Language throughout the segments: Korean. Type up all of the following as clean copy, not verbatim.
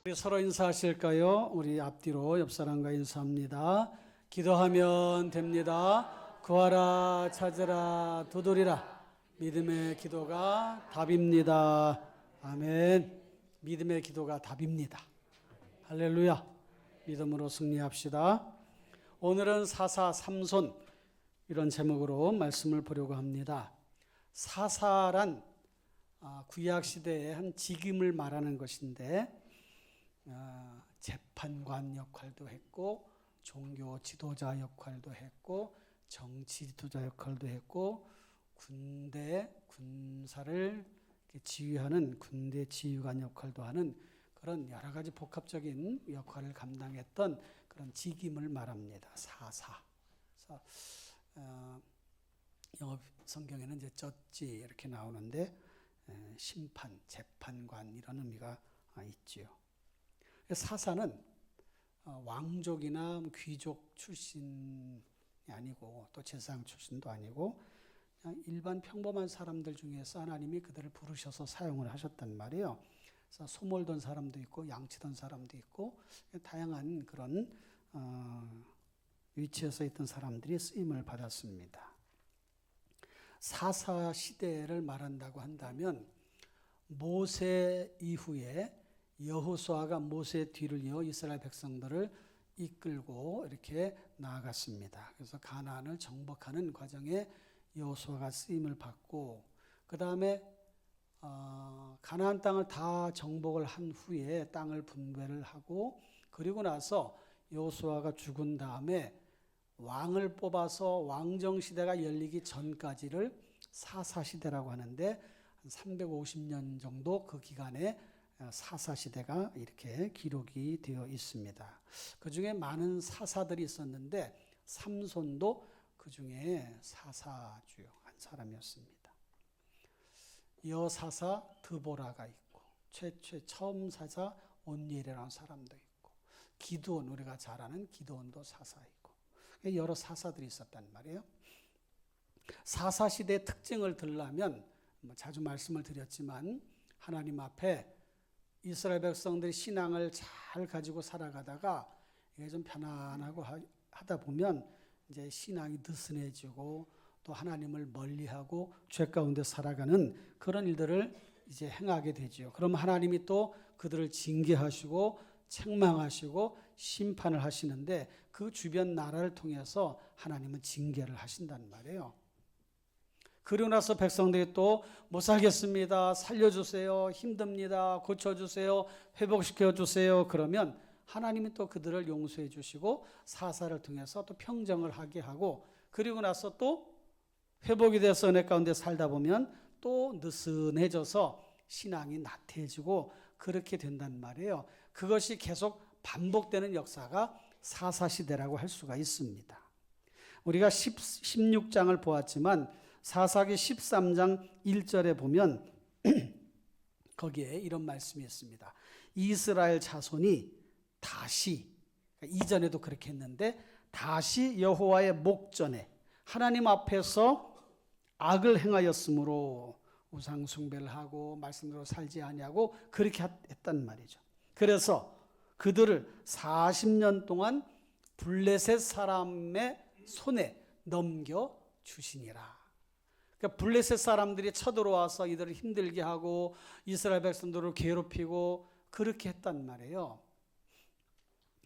우리 서로 인사하실까요? 우리 앞뒤로 옆 사람과 인사합니다. 기도하면 됩니다. 구하라, 찾으라, 두드리라. 믿음의 기도가 답입니다. 아멘. 믿음의 기도가 답입니다. 할렐루야. 믿음으로 승리합시다. 오늘은 사사 삼손 이런 제목으로 말씀을 보려고 합니다. 사사란 구약 시대의 한 직임을 말하는 것인데 재판관 역할도 했고 종교 지도자 역할도 했고 정치 지도자 역할도 했고 군사를 지휘하는 군대 지휘관 역할도 하는 그런 여러 가지 복합적인 역할을 감당했던 그런 직임을 말합니다. 사사. 그래서 영어 성경에는 이제 쩌지 이렇게 나오는데 심판, 재판관 이런 의미가 있지요. 사사는 왕족이나 귀족 출신이 아니고 또 제사장 출신도 아니고 그냥 일반 평범한 사람들 중에서 하나님이 그들을 부르셔서 사용을 하셨단 말이에요. 그래서 소몰던 사람도 있고 양치던 사람도 있고 다양한 그런 위치에서 있던 사람들이 쓰임을 받았습니다. 사사 시대를 말한다고 한다면 모세 이후에 여호수아가 모세 뒤를 이어 이스라엘 백성들을 이끌고 이렇게 나아갔습니다. 그래서 가나안을 정복하는 과정에 여호수아가 쓰임을 받고 그 다음에 가나안 땅을 다 정복을 한 후에 땅을 분배를 하고 그리고 나서 여호수아가 죽은 다음에 왕을 뽑아서 왕정시대가 열리기 전까지를 사사시대라고 하는데 한 350년 정도 그 기간에 사사시대가 이렇게 기록이 되어 있습니다. 그 중에 많은 사사들이 있었는데 삼손도 그 중에 사사주 한 사람이었습니다. 여사사 드보라가 있고 처음 사사 온니엘이라는 사람도 있고 기드온 우리가 잘 아는 기드온도 사사이고 여러 사사들이 있었단 말이에요. 사사시대의 특징을 들려면 자주 말씀을 드렸지만 하나님 앞에 이스라엘 백성들이 신앙을 잘 가지고 살아가다가 이게 좀 편안하고 하다 보면 이제 신앙이 느슨해지고 또 하나님을 멀리하고 죄 가운데 살아가는 그런 일들을 이제 행하게 되죠. 그럼 하나님이 또 그들을 징계하시고 책망하시고 심판을 하시는데 그 주변 나라를 통해서 하나님은 징계를 하신단 말이에요. 그리고 나서 백성들이 또 못 살겠습니다. 살려주세요. 힘듭니다. 고쳐주세요. 회복시켜주세요. 그러면 하나님이 또 그들을 용서해 주시고 사사를 통해서 또 평정을 하게 하고 그리고 나서 또 회복이 돼서 은혜 가운데 살다 보면 또 느슨해져서 신앙이 나태해지고 그렇게 된단 말이에요. 그것이 계속 반복되는 역사가 사사시대라고 할 수가 있습니다. 우리가 16장을 보았지만 사사기 13장 1절에 보면 거기에 이런 말씀이 있습니다. 이스라엘 자손이 다시 이전에도 그렇게 했는데 다시 여호와의 목전에 하나님 앞에서 악을 행하였으므로 우상 숭배를 하고 말씀대로 살지 아니하고 그렇게 했단 말이죠. 그래서 그들을 40년 동안 블레셋 사람의 손에 넘겨 주시니라. 그러니까 블레셋 사람들이 쳐들어와서 이들을 힘들게 하고 이스라엘 백성들을 괴롭히고 그렇게 했단 말이에요.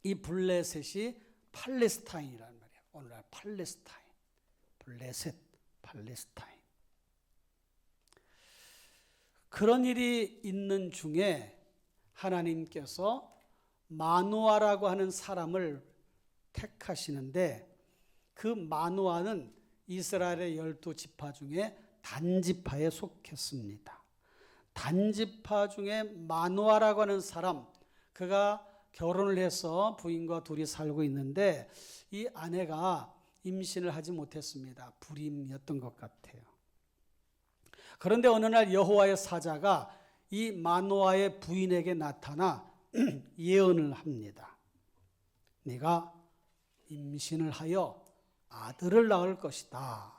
이 블레셋이 팔레스타인이라는 말이에요. 오늘날 팔레스타인, 블레셋, 팔레스타인. 그런 일이 있는 중에 하나님께서 마노아라고 하는 사람을 택하시는데 그 마노아는 이스라엘의 12지파 중에 단지파에 속했습니다. 단지파 중에 마노아라고 하는 사람, 그가 결혼을 해서 부인과 둘이 살고 있는데 이 아내가 임신을 하지 못했습니다. 불임이었던 것 같아요. 그런데 어느 날 여호와의 사자가 이 마노아의 부인에게 나타나 예언을 합니다. 네가 임신을 하여 아들을 낳을 것이다.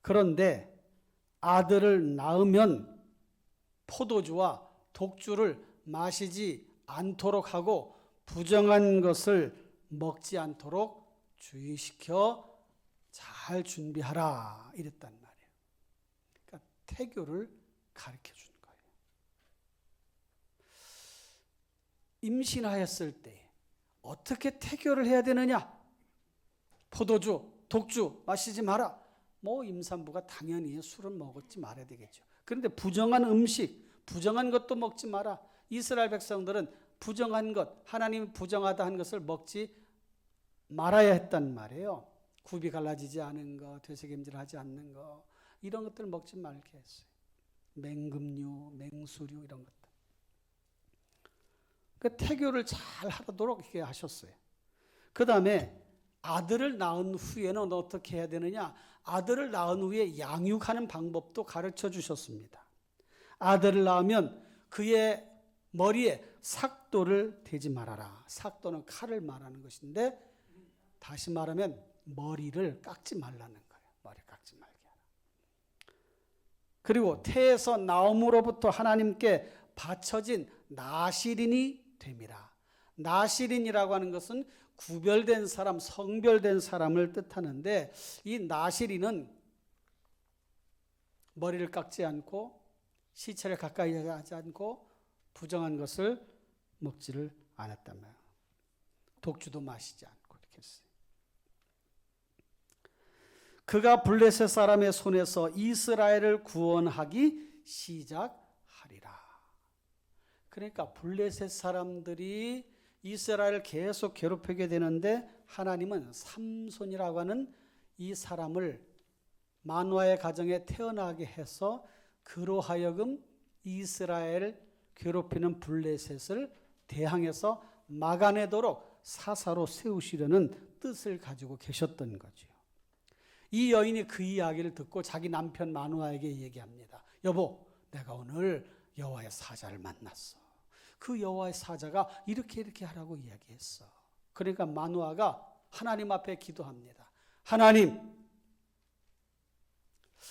그런데 아들을 낳으면 포도주와 독주를 마시지 않도록 하고 부정한 것을 먹지 않도록 주의시켜 잘 준비하라 이랬단 말이에요. 그러니까 태교를 가르쳐 준 거예요. 임신하였을 때 어떻게 태교를 해야 되느냐? 포도주, 독주 마시지 마라. 뭐 임산부가 당연히 술은 먹지 말아야 되겠죠. 그런데 부정한 음식, 부정한 것도 먹지 마라. 이스라엘 백성들은 부정한 것, 하나님 부정하다 한 것을 먹지 말아야 했단 말이에요. 굽이 갈라지지 않은 거, 되새김질하지 않는 거, 이런 것들 먹지 말게 했어요. 맹금류, 맹수류 이런 것들. 그 태교를 잘 하도록 이렇게 하셨어요. 그 다음에 아들을 낳은 후에는 어떻게 해야 되느냐? 아들을 낳은 후에 양육하는 방법도 가르쳐 주셨습니다. 아들을 낳으면 그의 머리에 삭도를 대지 말아라. 삭도는 칼을 말하는 것인데 다시 말하면 머리를 깎지 말라는 거예요. 머리 깎지 말게 하라. 그리고 태에서 나옴으로부터 하나님께 바쳐진 나실인이 됨이라. 나실인이라고 하는 것은 구별된 사람, 성별된 사람을 뜻하는데 이 나실인은 머리를 깎지 않고 시체를 가까이 하지 않고 부정한 것을 먹지를 않았단 말이에요. 독주도 마시지 않고 이렇게 했어요. 그가 블레셋 사람의 손에서 이스라엘을 구원하기 시작하리라. 그러니까 블레셋 사람들이 이스라엘을 계속 괴롭히게 되는데 하나님은 삼손이라고 하는 이 사람을 마노아의 가정에 태어나게 해서 그로 하여금 이스라엘을 괴롭히는 블레셋을 대항해서 막아내도록 사사로 세우시려는 뜻을 가지고 계셨던 거죠. 이 여인이 그 이야기를 듣고 자기 남편 마노아에게 얘기합니다. 여보, 내가 오늘 여호와의 사자를 만났어. 그 여호와의 사자가 이렇게 하라고 이야기했어. 그러니까 마노아가 하나님 앞에 기도합니다. 하나님,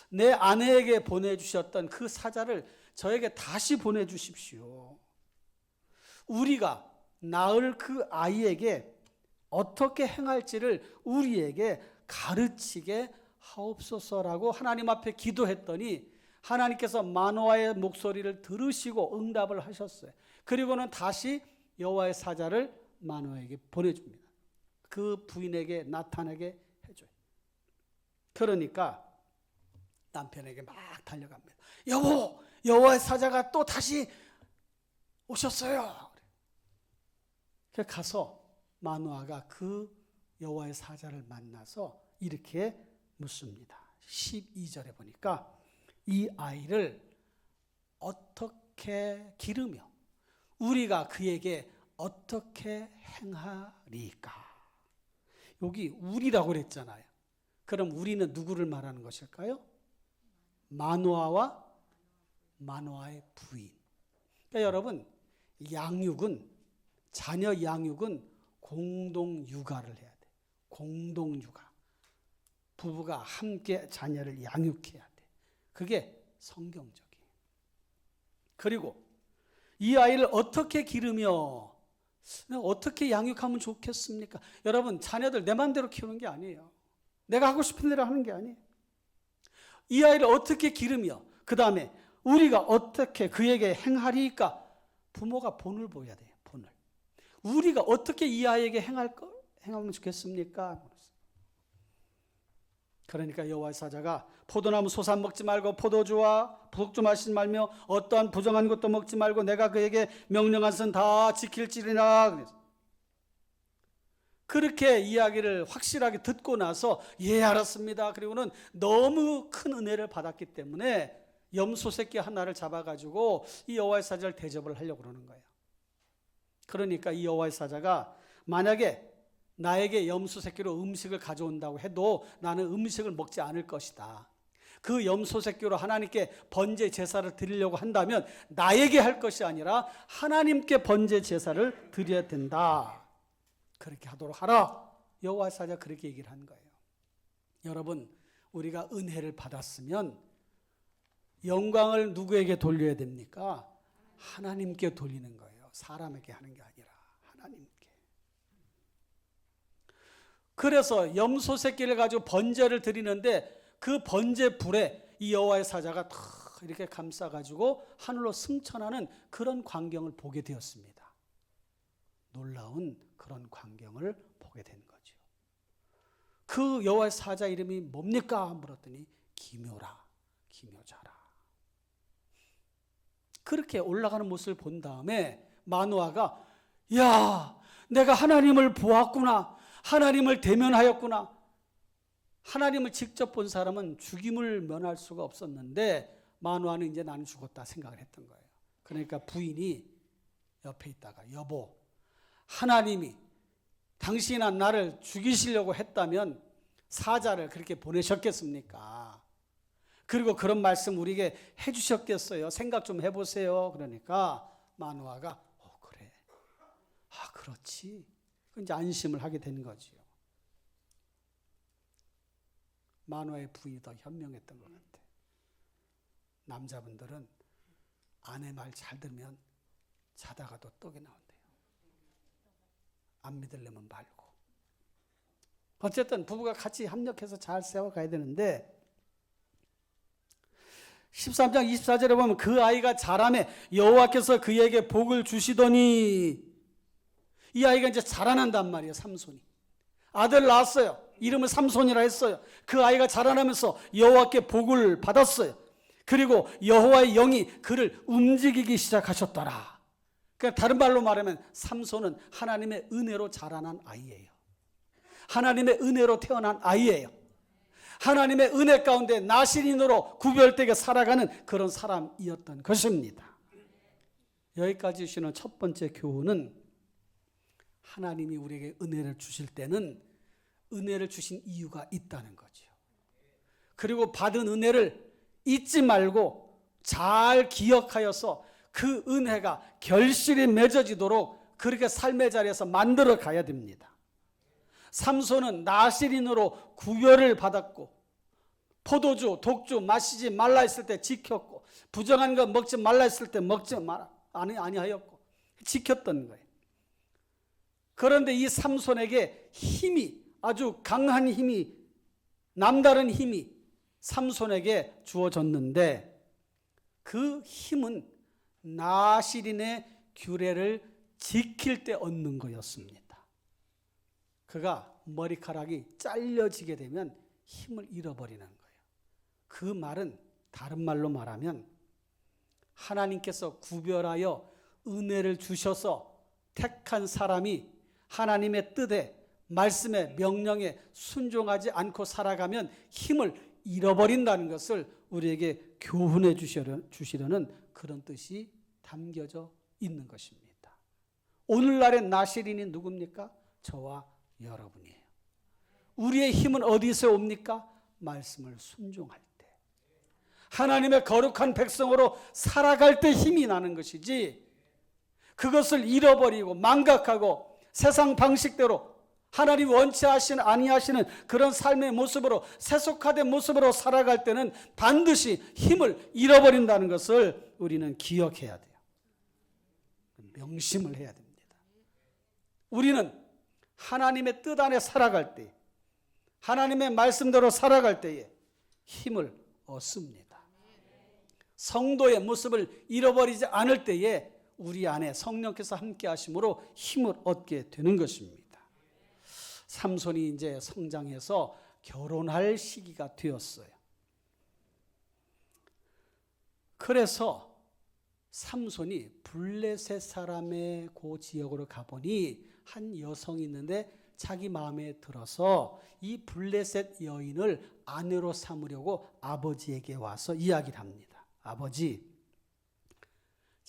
내 아내에게 보내주셨던 그 사자를 저에게 다시 보내주십시오. 우리가 낳을 그 아이에게 어떻게 행할지를 우리에게 가르치게 하옵소서라고 하나님 앞에 기도했더니 하나님께서 마노아의 목소리를 들으시고 응답을 하셨어요. 그리고는 다시 여호와의 사자를 마노아에게 보내줍니다. 그 부인에게 나타나게 해줘요. 그러니까 남편에게 막 달려갑니다. 여보, 여호와의 사자가 또 다시 오셨어요. 그래서 가서 마노아가 그 여호와의 사자를 만나서 이렇게 묻습니다. 12절에 보니까 이 아이를 어떻게 기르며 우리가 그에게 어떻게 행하리까? 여기 우리라고 그랬잖아요. 그럼 우리는 누구를 말하는 것일까요? 마노아와 마노아의 부인. 그러니까 여러분, 양육은, 자녀 양육은 공동 육아를 해야 돼. 공동 육아. 부부가 함께 자녀를 양육해야 돼. 그게 성경적이에요. 그리고 이 아이를 어떻게 기르며 어떻게 양육하면 좋겠습니까? 여러분, 자녀들 내 마음대로 키우는 게 아니에요. 내가 하고 싶은 대로 하는 게 아니에요. 이 아이를 어떻게 기르며 그 다음에 우리가 어떻게 그에게 행하리까? 부모가 본을 보여야 돼요. 본을. 우리가 어떻게 이 아이에게 행하면 좋겠습니까? 그러니까 여호와의 사자가 포도나무 소산 먹지 말고 포도주와 독주 마시지 말며 어떠한 부정한 것도 먹지 말고 내가 그에게 명령한 것은 다 지킬지니라. 그래서 그렇게 이야기를 확실하게 듣고 나서 예, 알았습니다. 그리고는 너무 큰 은혜를 받았기 때문에 염소 새끼 하나를 잡아가지고 이 여호와의 사자를 대접을 하려고 그러는 거예요. 그러니까 이 여호와의 사자가 만약에 나에게 염소 새끼로 음식을 가져온다고 해도 나는 음식을 먹지 않을 것이다. 그 염소 새끼로 하나님께 번제 제사를 드리려고 한다면 나에게 할 것이 아니라 하나님께 번제 제사를 드려야 된다. 그렇게 하도록 하라. 여호와의 사자가 그렇게 얘기를 한 거예요. 여러분, 우리가 은혜를 받았으면 영광을 누구에게 돌려야 됩니까? 하나님께 돌리는 거예요. 사람에게 하는 게 아니라 하나님께. 그래서 염소 새끼를 가지고 번제를 드리는데 그 번제 불에 이 여호와의 사자가 탁 이렇게 감싸가지고 하늘로 승천하는 그런 광경을 보게 되었습니다. 놀라운 그런 광경을 보게 된 거죠. 그 여호와의 사자 이름이 뭡니까? 물었더니 기묘라, 기묘자라. 그렇게 올라가는 모습을 본 다음에 마노아가 야, 내가 하나님을 보았구나. 하나님을 대면하였구나. 하나님을 직접 본 사람은 죽임을 면할 수가 없었는데 마노아는 이제 나는 죽었다 생각을 했던 거예요. 그러니까 부인이 옆에 있다가 여보, 하나님이 당신이나 나를 죽이시려고 했다면 사자를 그렇게 보내셨겠습니까? 그리고 그런 말씀 우리에게 해주셨겠어요? 생각 좀 해보세요. 그러니까 마노아가 그래, 그렇지. 이제 안심을 하게 된 거지요. 마노아의 부인이 더 현명했던 것 같아요. 남자분들은 아내 말 잘 들으면 자다가도 떡이 나온대요. 안 믿으려면 말고. 어쨌든 부부가 같이 협력해서 잘 세워가야 되는데 13장 24절에 보면 그 아이가 자라매 여호와께서 그에게 복을 주시더니 이 아이가 이제 자라난단 말이에요. 삼손이. 아들 낳았어요. 이름을 삼손이라 했어요. 그 아이가 자라나면서 여호와께 복을 받았어요. 그리고 여호와의 영이 그를 움직이기 시작하셨더라. 그러니까 다른 말로 말하면 삼손은 하나님의 은혜로 자라난 아이예요. 하나님의 은혜로 태어난 아이예요. 하나님의 은혜 가운데 나실인으로 구별되게 살아가는 그런 사람이었던 것입니다. 여기까지 주시는 첫 번째 교훈은 하나님이 우리에게 은혜를 주실 때는 은혜를 주신 이유가 있다는 거죠. 그리고 받은 은혜를 잊지 말고 잘 기억하여서 그 은혜가 결실이 맺어지도록 그렇게 삶의 자리에서 만들어 가야 됩니다. 삼손은 나실인으로 구별을 받았고 포도주, 독주 마시지 말라 했을 때 지켰고 부정한 것 먹지 말라 했을 때 먹지 아니하였고 지켰던 거예요. 그런데 이 삼손에게 힘이 아주 강한 힘이 남다른 힘이 삼손에게 주어졌는데 그 힘은 나실인의 규례를 지킬 때 얻는 거였습니다. 그가 머리카락이 잘려지게 되면 힘을 잃어버리는 거예요. 그 말은 다른 말로 말하면 하나님께서 구별하여 은혜를 주셔서 택한 사람이 하나님의 뜻에 말씀에 명령에 순종하지 않고 살아가면 힘을 잃어버린다는 것을 우리에게 교훈해 주시려는 그런 뜻이 담겨져 있는 것입니다. 오늘날의 나실인이 누굽니까? 저와 여러분이에요. 우리의 힘은 어디서 옵니까? 말씀을 순종할 때. 하나님의 거룩한 백성으로 살아갈 때 힘이 나는 것이지 그것을 잃어버리고 망각하고 세상 방식대로 하나님 원치 아니하시는 그런 삶의 모습으로 세속화된 모습으로 살아갈 때는 반드시 힘을 잃어버린다는 것을 우리는 기억해야 돼요. 명심을 해야 됩니다. 우리는 하나님의 뜻 안에 살아갈 때, 하나님의 말씀대로 살아갈 때에 힘을 얻습니다. 성도의 모습을 잃어버리지 않을 때에 우리 안에 성령께서 함께 하심으로 힘을 얻게 되는 것입니다. 삼손이 이제 성장해서 결혼할 시기가 되었어요. 그래서 삼손이 블레셋 사람의 그 지역으로 가보니 한 여성이 있는데 자기 마음에 들어서 이 블레셋 여인을 아내로 삼으려고 아버지에게 와서 이야기를 합니다. 아버지,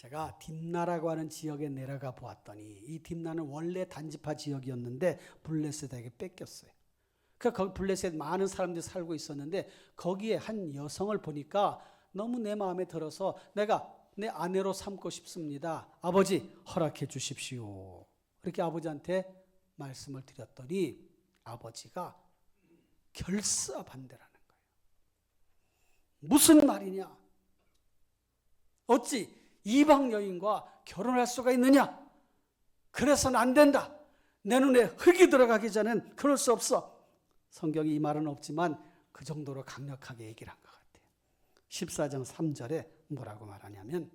제가 딥나라고 하는 지역에 내려가 보았더니 이 딥나는 원래 단지파 지역이었는데 블레셋에게 뺏겼어요. 그러니까 거기 블레셋 많은 사람들이 살고 있었는데 거기에 한 여성을 보니까 너무 내 마음에 들어서 내가 내 아내로 삼고 싶습니다. 아버지 허락해 주십시오. 이렇게 아버지한테 말씀을 드렸더니 아버지가 결사반대라는 거예요. 무슨 말이냐? 어찌 이방 여인과 결혼할 수가 있느냐? 그래서는 안 된다. 내 눈에 흙이 들어가기 전엔 그럴 수 없어. 성경이 이 말은 없지만 그 정도로 강력하게 얘기를 한 것 같아요. 14장 3절에 뭐라고 말하냐면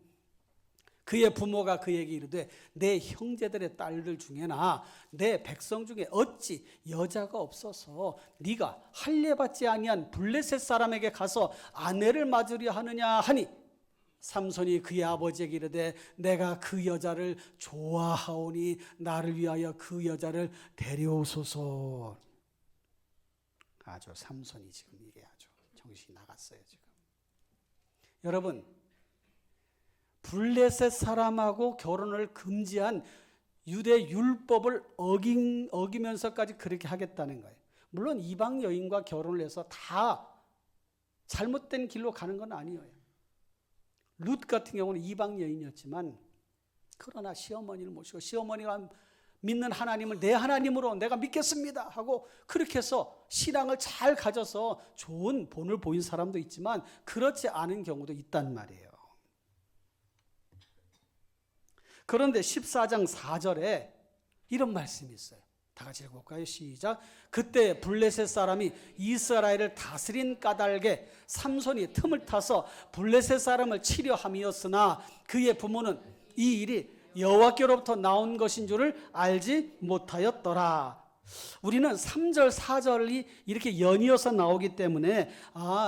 그의 부모가 그에게 이르되 내 형제들의 딸들 중에나 내 백성 중에 어찌 여자가 없어서 네가 할례받지 아니한 블레셋 사람에게 가서 아내를 맞으려 하느냐 하니 삼손이 그의 아버지에게 이르되 내가 그 여자를 좋아하오니 나를 위하여 그 여자를 데려오소서. 아주 삼손이 지금 이게 아주 정신이 나갔어요 지금. 여러분, 블레셋 사람하고 결혼을 금지한 유대 율법을 어기면서까지 그렇게 하겠다는 거예요. 물론 이방 여인과 결혼을 해서 다 잘못된 길로 가는 건 아니에요. 룻 같은 경우는 이방 여인이었지만 그러나 시어머니를 모시고 시어머니가 믿는 하나님을 내 하나님으로 내가 믿겠습니다 하고 그렇게 해서 신앙을 잘 가져서 좋은 본을 보인 사람도 있지만 그렇지 않은 경우도 있단 말이에요. 그런데 14장 4절에 이런 말씀이 있어요. 다 같이 읽어볼까요? 시작. 그때 블레셋 사람이 이스라엘을 다스린 까닭에 삼손이 틈을 타서 블레셋 사람을 치려 함이었으나 그의 부모는 이 일이 여호와께로부터 나온 것인 줄을 알지 못하였더라. 우리는 3절 4절이 이렇게 연이어서 나오기 때문에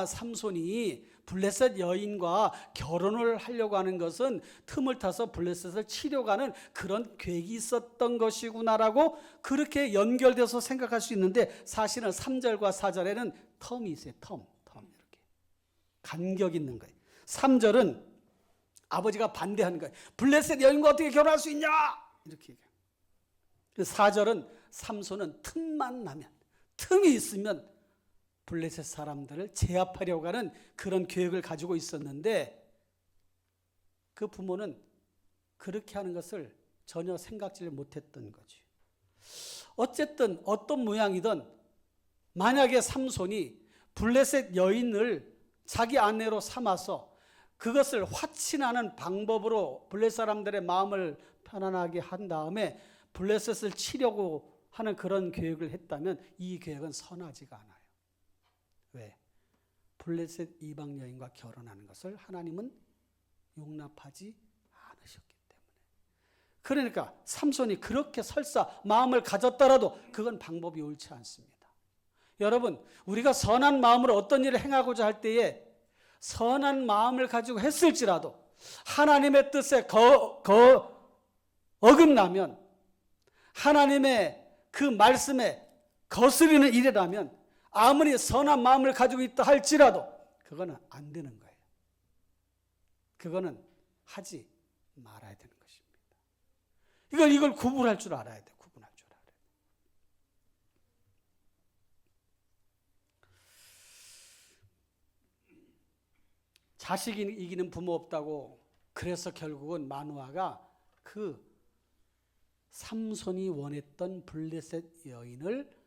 삼손이 블레셋 여인과 결혼을 하려고 하는 것은 틈을 타서 블레셋을 치려고 하는 그런 계획이 있었던 것이구나라고 그렇게 연결돼서 생각할 수 있는데 사실은 3절과 4절에는 텀이 있어요. 텀 이렇게 간격 있는 거예요. 3절은 아버지가 반대하는 거예요. 블레셋 여인과 어떻게 결혼할 수 있냐? 이렇게 얘기해요. 4절은 삼손은 틈만 나면 틈이 있으면 블레셋 사람들을 제압하려고 하는 그런 계획을 가지고 있었는데 그 부모는 그렇게 하는 것을 전혀 생각지를 못했던 거지. 어쨌든 어떤 모양이든 만약에 삼손이 블레셋 여인을 자기 아내로 삼아서 그것을 화친하는 방법으로 블레셋 사람들의 마음을 편안하게 한 다음에 블레셋을 치려고 하는 그런 계획을 했다면 이 계획은 선하지가 않아요. 왜? 블레셋 이방 여인과 결혼하는 것을 하나님은 용납하지 않으셨기 때문에. 그러니까 삼손이 그렇게 설사 마음을 가졌더라도 그건 방법이 옳지 않습니다. 여러분, 우리가 선한 마음으로 어떤 일을 행하고자 할 때에 선한 마음을 가지고 했을지라도 하나님의 뜻에 어긋나면 하나님의 그 말씀에 거스르는 일이라면 아무리 선한 마음을 가지고 있다 할지라도 그거는 안 되는 거예요. 그거는 하지 말아야 되는 것입니다. 이걸 구분할 줄 알아야 돼요. 구분할 줄 알아야 돼요. 자식이 이기는 부모 없다고 그래서 결국은 마누아가 그 삼손이 원했던 블레셋 여인을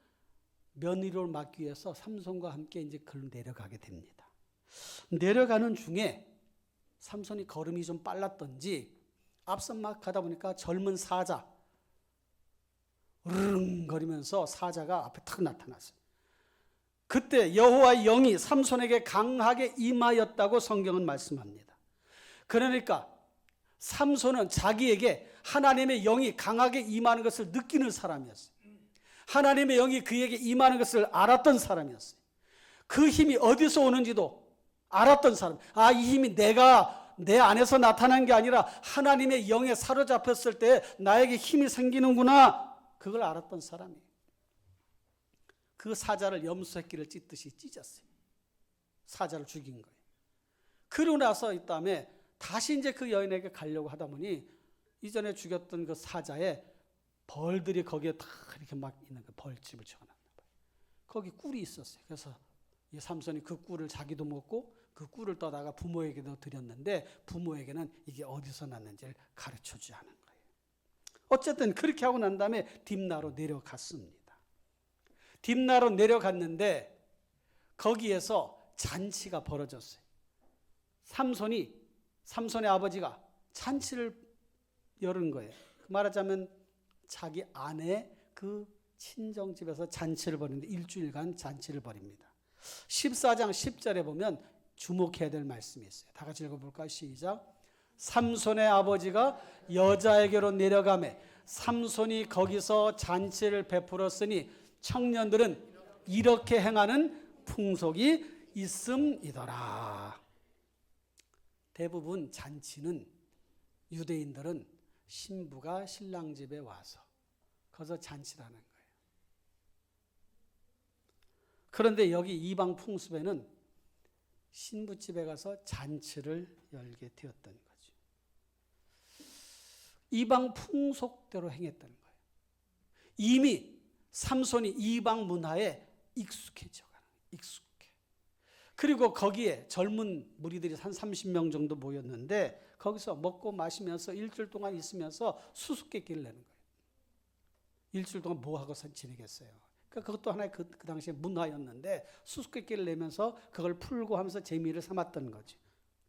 며느리로 맡기 위해서 삼손과 함께 이제 그로 내려가게 됩니다. 내려가는 중에 삼손이 걸음이 좀 빨랐던지 앞서 막 가다 보니까 젊은 사자 으르렁거리면서 사자가 앞에 탁 나타났어요. 그때 여호와의 영이 삼손에게 강하게 임하였다고 성경은 말씀합니다. 그러니까 삼손은 자기에게 하나님의 영이 강하게 임하는 것을 느끼는 사람이었어요. 하나님의 영이 그에게 임하는 것을 알았던 사람이었어요. 그 힘이 어디서 오는지도 알았던 사람. 이 힘이 내가 내 안에서 나타난 게 아니라 하나님의 영에 사로잡혔을 때 나에게 힘이 생기는구나. 그걸 알았던 사람이에요. 그 사자를 염소 새끼를 찢듯이 찢었어요. 사자를 죽인 거예요. 그러고 나서 이 다음에 다시 이제 그 여인에게 가려고 하다 보니 이전에 죽였던 그 사자의 벌들이 거기에 다 이렇게 막 있는 거 벌집을 지어놨나 봐요. 거기 꿀이 있었어요. 그래서 이 삼손이 그 꿀을 자기도 먹고 그 꿀을 떠다가 부모에게도 드렸는데 부모에게는 이게 어디서 났는지를 가르쳐주지 않은 거예요. 어쨌든 그렇게 하고 난 다음에 딥나로 내려갔습니다. 딥나로 내려갔는데 거기에서 잔치가 벌어졌어요. 삼손의 아버지가 잔치를 열은 거예요. 말하자면 자기 아내 그 친정집에서 잔치를 벌이는데 일주일간 잔치를 벌입니다. 14장 10절에 보면 주목해야 될 말씀이 있어요. 다 같이 읽어볼까요? 시작. 삼손의 아버지가 여자에게로 내려가매 삼손이 거기서 잔치를 베풀었으니 청년들은 이렇게 행하는 풍속이 있음이더라. 대부분 잔치는 유대인들은 신부가 신랑 집에 와서 거기서 잔치를 하는 거예요. 그런데 여기 이방 풍습에는 신부 집에 가서 잔치를 열게 되었던 거죠. 이방 풍속대로 행했다는 거예요. 이미 삼손이 이방 문화에 익숙해져 가는 거예요. 익숙해. 그리고 거기에 젊은 무리들이 한 30명 정도 모였는데 거기서 먹고 마시면서 일주일 동안 있으면서 수수께끼를 내는 거예요. 일주일 동안 뭐 하고 지내겠어요. 그러니까 그것도 하나의 그 당시에 문화였는데 수수께끼를 내면서 그걸 풀고 하면서 재미를 삼았던 거지.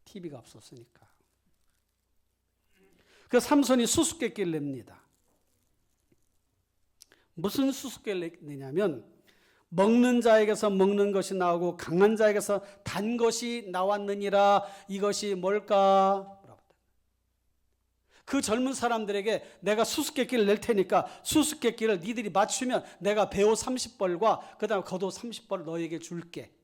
TV가 없었으니까. 그 삼손이 수수께끼를 냅니다. 무슨 수수께끼를 내냐면 먹는 자에게서 먹는 것이 나오고 강한 자에게서 단 것이 나왔느니라. 이것이 뭘까? 그 젊은 사람들에게 내가 수수께끼를 낼 테니까 수수께끼를 니들이 맞추면 내가 배옷 30벌과 그 다음에 겉옷 30벌을 너에게 줄게.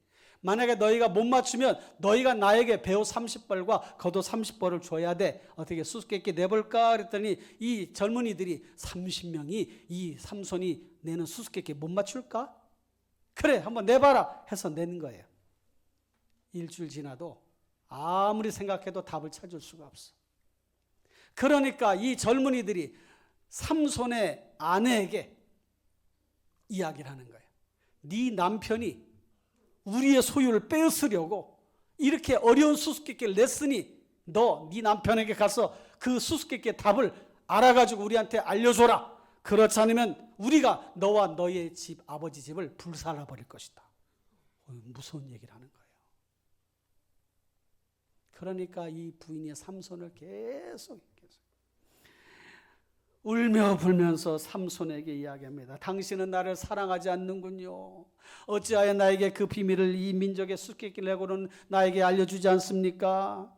만약에 너희가 못 맞추면 너희가 나에게 배옷 30벌과 겉옷 30벌을 줘야 돼. 어떻게 수수께끼 내볼까? 그랬더니 이 젊은이들이 30명이 이 삼손이 내는 수수께끼 못 맞출까? 그래 한번 내봐라 해서 내는 거예요. 일주일 지나도 아무리 생각해도 답을 찾을 수가 없어. 그러니까 이 젊은이들이 삼손의 아내에게 이야기를 하는 거예요. 네 남편이 우리의 소유를 뺏으려고 이렇게 어려운 수수께끼를 냈으니 너 네 남편에게 가서 그 수수께끼의 답을 알아가지고 우리한테 알려줘라. 그렇지 않으면 우리가 너와 너의 집 아버지 집을 불살라버릴 것이다. 무서운 얘기를 하는 거예요. 그러니까 이 부인이 삼손을 계속 울며 불면서 삼손에게 이야기합니다. 당신은 나를 사랑하지 않는군요. 어찌하여 나에게 그 비밀을 이 민족의 수수께끼를 내고는 나에게 알려주지 않습니까?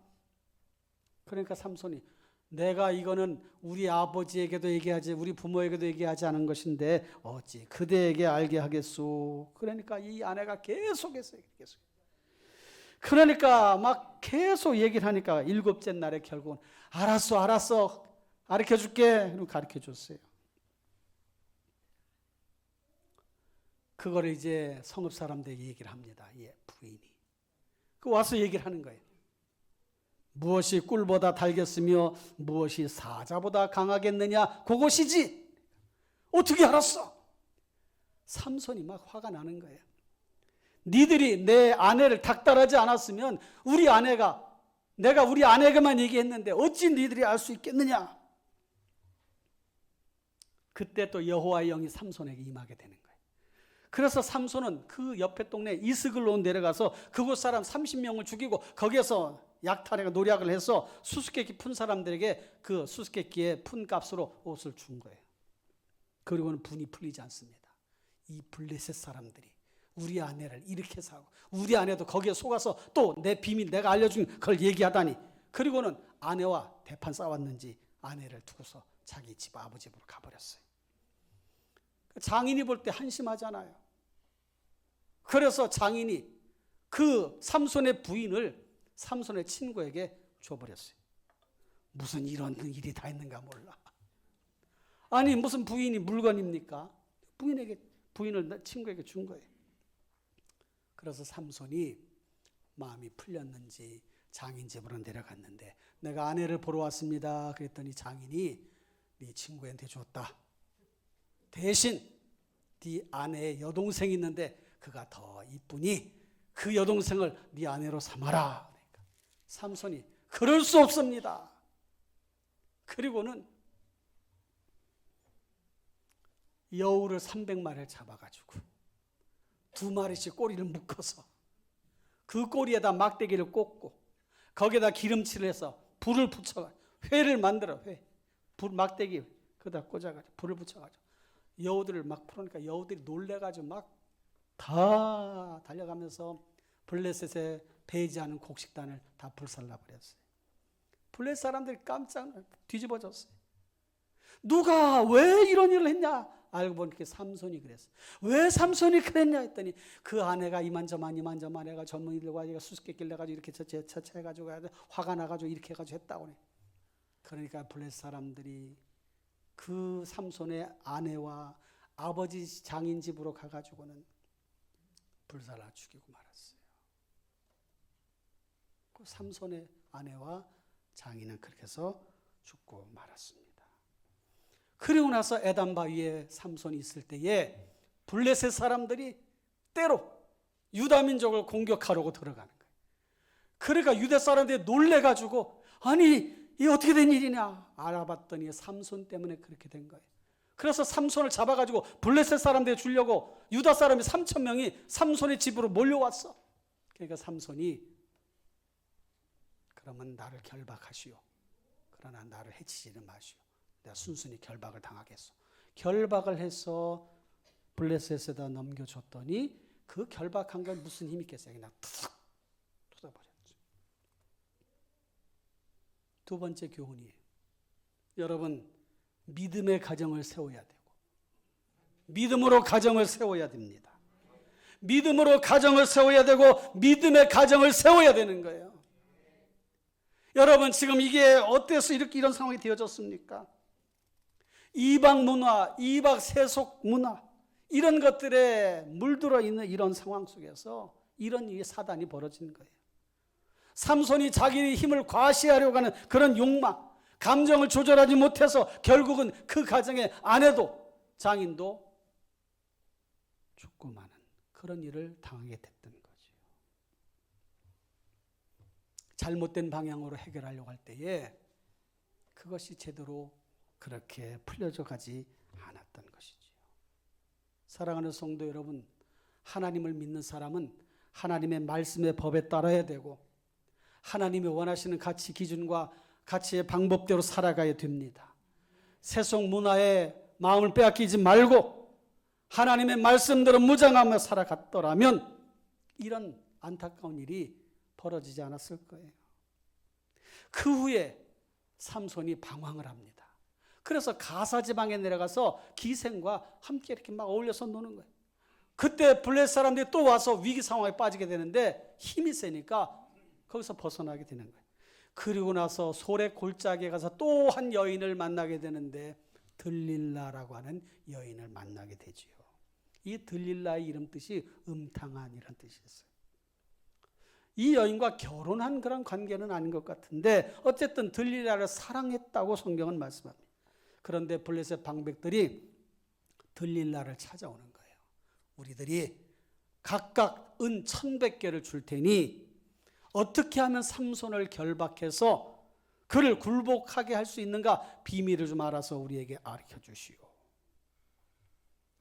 그러니까 삼손이 내가 이거는 우리 아버지에게도 얘기하지 우리 부모에게도 얘기하지 않은 것인데 어찌 그대에게 알게 하겠소. 그러니까 이 아내가 계속했어요. 그러니까 막 계속 얘기를 하니까 일곱째 날에 결국은 알았어 가르쳐줄게. 그럼 가르쳐줬어요. 그거를 이제 성읍 사람들에게 얘기를 합니다. 예, 부인이. 그 와서 얘기를 하는 거예요. 무엇이 꿀보다 달겠으며 무엇이 사자보다 강하겠느냐? 그것이지. 어떻게 알았어? 삼손이 막 화가 나는 거예요. 니들이 내 아내를 닥달하지 않았으면 내가 우리 아내에게만 얘기했는데 어찌 니들이 알 수 있겠느냐? 그때 또 여호와의 영이 삼손에게 임하게 되는 거예요. 그래서 삼손은 그 옆에 동네 이스글로 내려가서 그곳 사람 30명을 죽이고 거기에서 약탈해가 노략을 해서 수수께끼 푼 사람들에게 그 수수께끼의 푼 값으로 옷을 준 거예요. 그리고는 분이 풀리지 않습니다. 이 블레셋 사람들이 우리 아내를 이렇게 사고 우리 아내도 거기에 속아서 또 내 비밀 내가 알려준 그걸 얘기하다니. 그리고는 아내와 대판 싸웠는지 아내를 두고서 자기 집 아버지 집으로 가버렸어요. 장인이 볼 때 한심하잖아요. 그래서 장인이 그 삼손의 부인을 삼손의 친구에게 줘버렸어요. 무슨 이런 일이 다 있는가 몰라. 아니 무슨 부인이 물건입니까? 부인을 친구에게 준 거예요. 그래서 삼손이 마음이 풀렸는지 장인 집으로 내려갔는데 내가 아내를 보러 왔습니다. 그랬더니 장인이 네 친구한테 줬다. 대신 네 아내의 여동생이 있는데 그가 더 이쁘니 그 여동생을 네 아내로 삼아라. 그러니까 삼손이 그럴 수 없습니다. 그리고는 여우를 300마리를 잡아가지고 2마리씩 꼬리를 묶어서 그 꼬리에다 막대기를 꽂고 거기에다 기름칠을 해서 불을 붙여 회를 만들어. 회. 불 막대기 거기다 꽂아가지고 불을 붙여가지고 여우들을 막 풀으니까 여우들이 놀래가지고 막 다 달려가면서 블레셋에 배제하는 곡식단을 다 불살라버렸어요. 블레셋 사람들이 깜짝 뒤집어졌어요. 누가 왜 이런 일을 했냐? 알고 보니까 삼손이 그랬어. 왜 삼손이 그랬냐 했더니 그 아내가 이만저만 해가 젊은이들과 수수께끼를 내가지고 이렇게 처치해가지고 화가 나가지고 이렇게 해가지고 했다고 해. 그러니까 블레셋 사람들이 그 삼손의 아내와 아버지 장인 집으로 가가지고는 불살라 죽이고 말았어요. 그 삼손의 아내와 장인은 그렇게 해서 죽고 말았습니다. 그리고 나서 에단 바위에 삼손이 있을 때에 블레셋 사람들이 때로 유다 민족을 공격하려고 들어가는 거예요. 그러니까 유대 사람들이 놀래가지고 아니 이 어떻게 된 일이냐 알아봤더니 삼손 때문에 그렇게 된 거예요. 그래서 삼손을 잡아가지고 블레셋 사람들이 주려고 유다 사람이 3,000명이 삼손의 집으로 몰려왔어. 그러니까 삼손이 그러면 나를 결박하시오. 그러나 나를 해치지는 마시오. 내가 순순히 결박을 당하겠소. 결박을 해서 블레셋에다 넘겨줬더니 그 결박한 건 무슨 힘이 있겠어요? 그냥 툭 쏟아버렸죠. 두 번째 교훈이에요. 여러분 믿음의 가정을 세워야 되고 믿음으로 가정을 세워야 됩니다. 믿음으로 가정을 세워야 되고 믿음의 가정을 세워야 되는 거예요. 여러분 지금 이게 어때서 이렇게 이런 상황이 되어졌습니까? 이방 문화, 이방 세속 문화 이런 것들에 물들어 있는 이런 상황 속에서 이런 일이 사단이 벌어지는 거예요. 삼손이 자기의 힘을 과시하려고 하는 그런 욕망, 감정을 조절하지 못해서 결국은 그 가정의 아내도 장인도 죽고 마는 그런 일을 당하게 됐던 거죠. 잘못된 방향으로 해결하려고 할 때에 그것이 제대로 그렇게 풀려져 가지 않았던 것이지요. 사랑하는 성도 여러분, 하나님을 믿는 사람은 하나님의 말씀의 법에 따라야 되고 하나님이 원하시는 가치 기준과 가치의 방법대로 살아가야 됩니다. 세속 문화에 마음을 빼앗기지 말고 하나님의 말씀대로 무장하며 살아갔더라면 이런 안타까운 일이 벌어지지 않았을 거예요. 그 후에 삼손이 방황을 합니다. 그래서 가사 지방에 내려가서 기생과 함께 이렇게 막 어울려서 노는 거예요. 그때 블레셋 사람들이 또 와서 위기 상황에 빠지게 되는데 힘이 세니까 거기서 벗어나게 되는 거예요. 그리고 나서 소래 골짜기에 가서 또 한 여인을 만나게 되는데 들릴라라고 하는 여인을 만나게 되지요. 이 들릴라의 이름 뜻이 음탕한 이런 뜻이었어요. 이 여인과 결혼한 그런 관계는 아닌 것 같은데 어쨌든 들릴라를 사랑했다고 성경은 말씀합니다. 그런데 블레셋 방백들이 들릴라를 찾아오는 거예요. 우리들이 각각 은 1,100개를 줄 테니 어떻게 하면 삼손을 결박해서 그를 굴복하게 할 수 있는가 비밀을 좀 알아서 우리에게 가르쳐 주시오.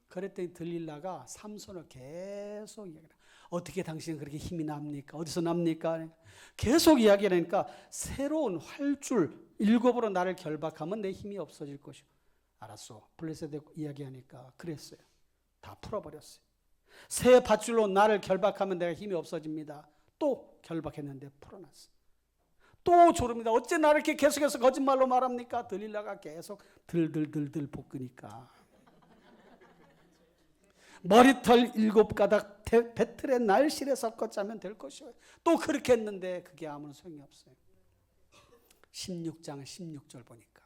그랬더니 들릴라가 삼손을 계속 이야기해요. 어떻게 당신은 그렇게 힘이 납니까? 어디서 납니까? 계속 이야기하니까 새로운 활줄 7으로 나를 결박하면 내 힘이 없어질 것이오. 알았어. 블레셋에 이야기하니까 그랬어요. 다 풀어버렸어요. 새 밧줄로 나를 결박하면 내가 힘이 없어집니다. 또 결박했는데 풀어놨어. 또 조릅니다. 어째 나를 이렇게 계속해서 거짓말로 말합니까? 들릴라가 계속 들들들들 볶으니까 머리털 7가닥 배틀에 날실에 섞어 짜면 될 것이요. 또 그렇게 했는데 그게 아무런 소용이 없어요. 16장 16절 보니까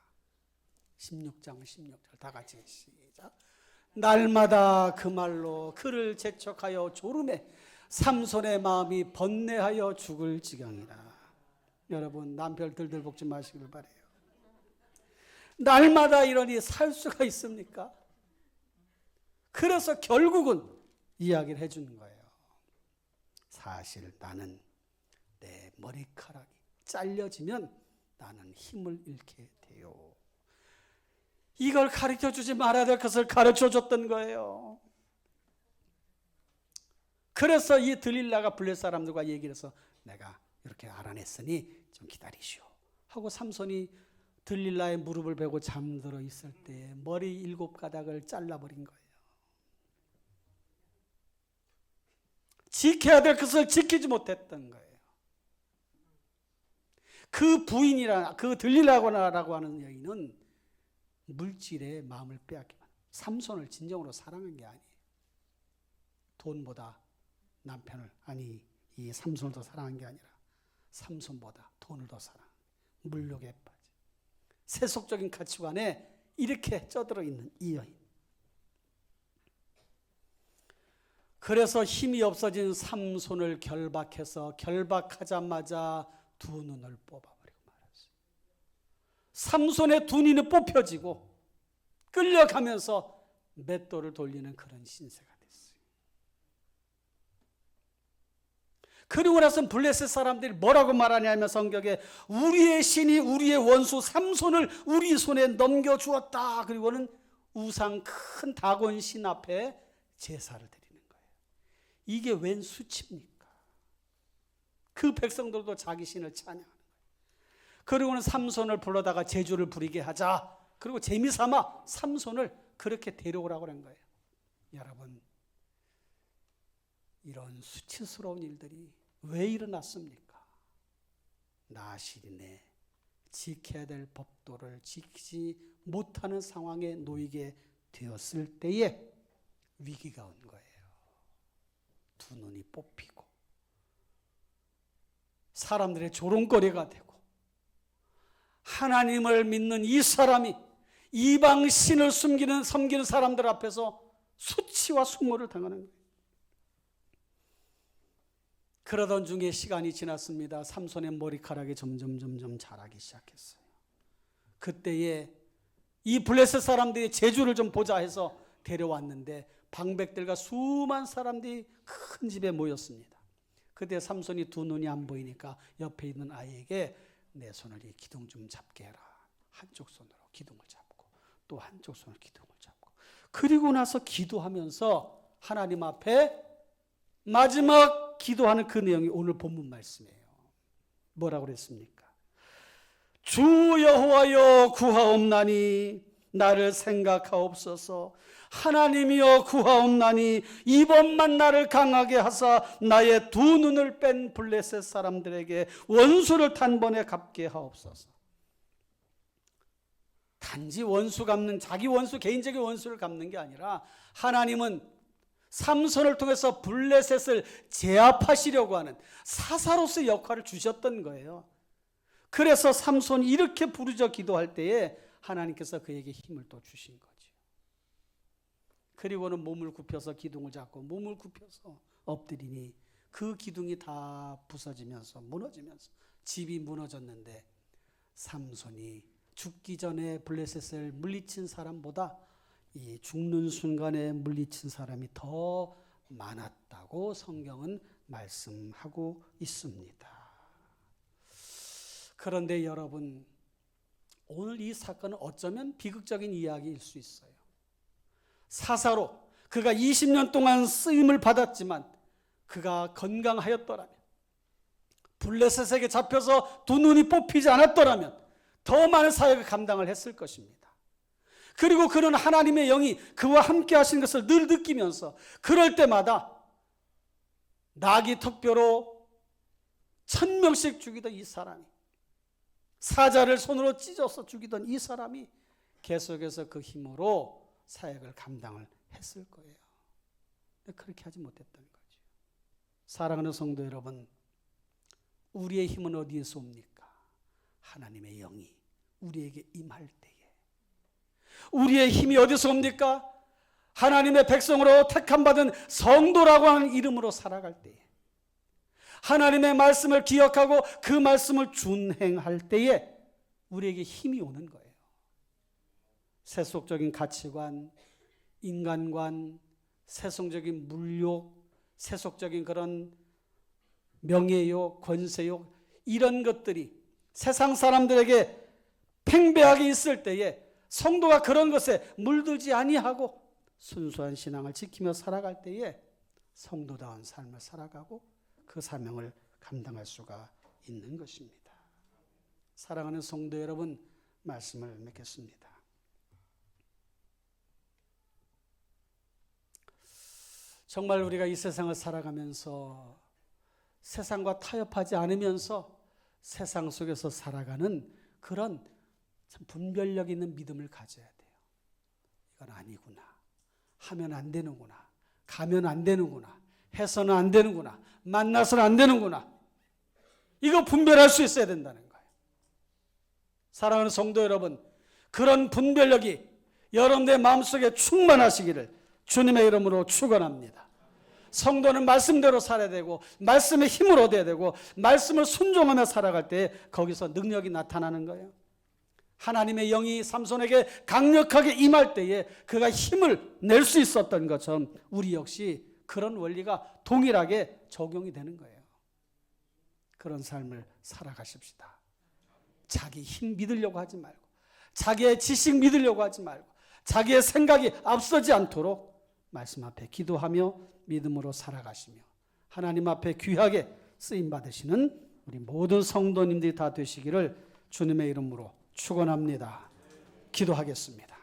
16장 16절 다 같이 시작. 날마다 그 말로 그를 재촉하여 조르매 삼손의 마음이 번뇌하여 죽을 지경이라. 여러분 남편 들들 볶지 마시길 바라요. 날마다 이러니 살 수가 있습니까? 그래서 결국은 이야기를 해주는 거예요. 사실 나는 내 머리카락이 잘려지면 나는 힘을 잃게 돼요. 이걸 가르쳐주지 말아야 될 것을 가르쳐줬던 거예요. 그래서 이 들릴라가 블레셋 사람들과 얘기를 해서 내가 이렇게 알아냈으니 좀 기다리시오 하고 삼손이 들릴라의 무릎을 베고 잠들어 있을 때 머리 7가닥을 잘라버린 거예요. 지켜야 될 것을 지키지 못했던 거예요. 그 부인이라, 그 들릴라라고 하는 여인은 물질에 마음을 빼앗기만, 삼손을 진정으로 사랑한 게 아니에요. 돈보다 남편을, 아니 이 삼손을 더 사랑한 게 아니라 삼손보다 돈을 더 사랑, 물욕에 빠져 세속적인 가치관에 이렇게 쩌들어 있는 이 여인. 그래서 힘이 없어진 삼손을 결박해서 결박하자마자 두 눈을 뽑아버리고 말았어요. 삼손의 두 눈이 뽑혀지고 끌려가면서 맷돌을 돌리는 그런 신세가 됐어요. 그리고 나서 블레셋 사람들이 뭐라고 말하냐면 성경에 우리의 신이 우리의 원수 삼손을 우리 손에 넘겨주었다. 그리고는 우상 큰 다곤 신 앞에 제사를 드리는 거예요. 이게 웬 수치입니까? 그 백성들도 자기 신을 찬양하는 거예요. 그리고는 삼손을 불러다가 제주를 부리게 하자. 그리고 재미삼아 삼손을 그렇게 데려오라고 한 거예요. 여러분, 이런 수치스러운 일들이 왜 일어났습니까? 나시린에 지켜야 될 법도를 지키지 못하는 상황에 놓이게 되었을 때에 위기가 온 거예요. 두 눈이 뽑히고 사람들의 조롱거리가 되고 하나님을 믿는 이 사람이 이방 신을 섬기는 사람들 앞에서 수치와 수모를 당하는 거예요. 그러던 중에 시간이 지났습니다. 삼손의 머리카락이 점점 자라기 시작했어요. 그때에 이 블레셋 사람들이 제주를 좀 보자 해서 데려왔는데 방백들과 수많은 사람들이 큰 집에 모였습니다. 그때 삼손이 두 눈이 안 보이니까 옆에 있는 아이에게 내 손을 이 기둥 좀 잡게 해라. 한쪽 손으로 기둥을 잡고 또 한쪽 손으로 기둥을 잡고 그리고 나서 기도하면서 하나님 앞에 마지막 기도하는 그 내용이 오늘 본문 말씀이에요. 뭐라고 그랬습니까? 주 여호와여 구하옵나니 나를 생각하옵소서. 하나님이여 구하옵나니 이번만 나를 강하게 하사 나의 두 눈을 뺀 블레셋 사람들에게 원수를 단번에 갚게 하옵소서. 단지 원수 갚는, 자기 원수, 개인적인 원수를 갚는 게 아니라 하나님은 삼손을 통해서 블레셋을 제압하시려고 하는 사사로서의 역할을 주셨던 거예요. 그래서 삼손이 이렇게 부르짖어 기도할 때에 하나님께서 그에게 힘을 또 주신 거죠. 그리고는 몸을 굽혀서 기둥을 잡고 몸을 굽혀서 엎드리니 그 기둥이 다 부서지면서 무너지면서 집이 무너졌는데 삼손이 죽기 전에 블레셋을 물리친 사람보다 이 죽는 순간에 물리친 사람이 더 많았다고 성경은 말씀하고 있습니다. 그런데 여러분, 오늘 이 사건은 어쩌면 비극적인 이야기일 수 있어요. 사사로 그가 20년 동안 쓰임을 받았지만 그가 건강하였더라면, 블레셋에게 잡혀서 두 눈이 뽑히지 않았더라면 더 많은 사역을 감당을 했을 것입니다. 그리고 그는 하나님의 영이 그와 함께 하신 것을 늘 느끼면서 그럴 때마다 나귀 턱뼈로 1000명씩 죽이던 이 사람이, 사자를 손으로 찢어서 죽이던 이 사람이 계속해서 그 힘으로 사역을 감당을 했을 거예요. 근데 그렇게 하지 못했던 거죠. 사랑하는 성도 여러분, 우리의 힘은 어디에서 옵니까? 하나님의 영이 우리에게 임할 때에. 우리의 힘이 어디서 옵니까? 하나님의 백성으로 택함받은 성도라고 하는 이름으로 살아갈 때에, 하나님의 말씀을 기억하고 그 말씀을 준행할 때에 우리에게 힘이 오는 거예요. 세속적인 가치관, 인간관, 세속적인 물욕, 세속적인 그런 명예욕, 권세욕, 이런 것들이 세상 사람들에게 팽배하게 있을 때에 성도가 그런 것에 물들지 아니하고 순수한 신앙을 지키며 살아갈 때에 성도다운 삶을 살아가고 그 사명을 감당할 수가 있는 것입니다. 사랑하는 성도 여러분, 말씀을 맺겠습니다. 정말 우리가 이 세상을 살아가면서 세상과 타협하지 않으면서 세상 속에서 살아가는 그런 참 분별력 있는 믿음을 가져야 돼요. 이건 아니구나. 하면 안 되는구나. 가면 안 되는구나. 해서는 안 되는구나. 만나서는 안 되는구나. 이거 분별할 수 있어야 된다는 거예요. 사랑하는 성도 여러분, 그런 분별력이 여러분의 마음속에 충만하시기를 주님의 이름으로 축원합니다. 성도는 말씀대로 살아야 되고 말씀의 힘을 얻어야 되고 말씀을 순종하며 살아갈 때 거기서 능력이 나타나는 거예요. 하나님의 영이 삼손에게 강력하게 임할 때에 그가 힘을 낼 수 있었던 것처럼 우리 역시 그런 원리가 동일하게 적용이 되는 거예요. 그런 삶을 살아가십시다. 자기 힘 믿으려고 하지 말고 자기의 지식 믿으려고 하지 말고 자기의 생각이 앞서지 않도록 말씀 앞에 기도하며 믿음으로 살아가시며 하나님 앞에 귀하게 쓰임받으시는 우리 모든 성도님들이 다 되시기를 주님의 이름으로 축원합니다. 기도하겠습니다.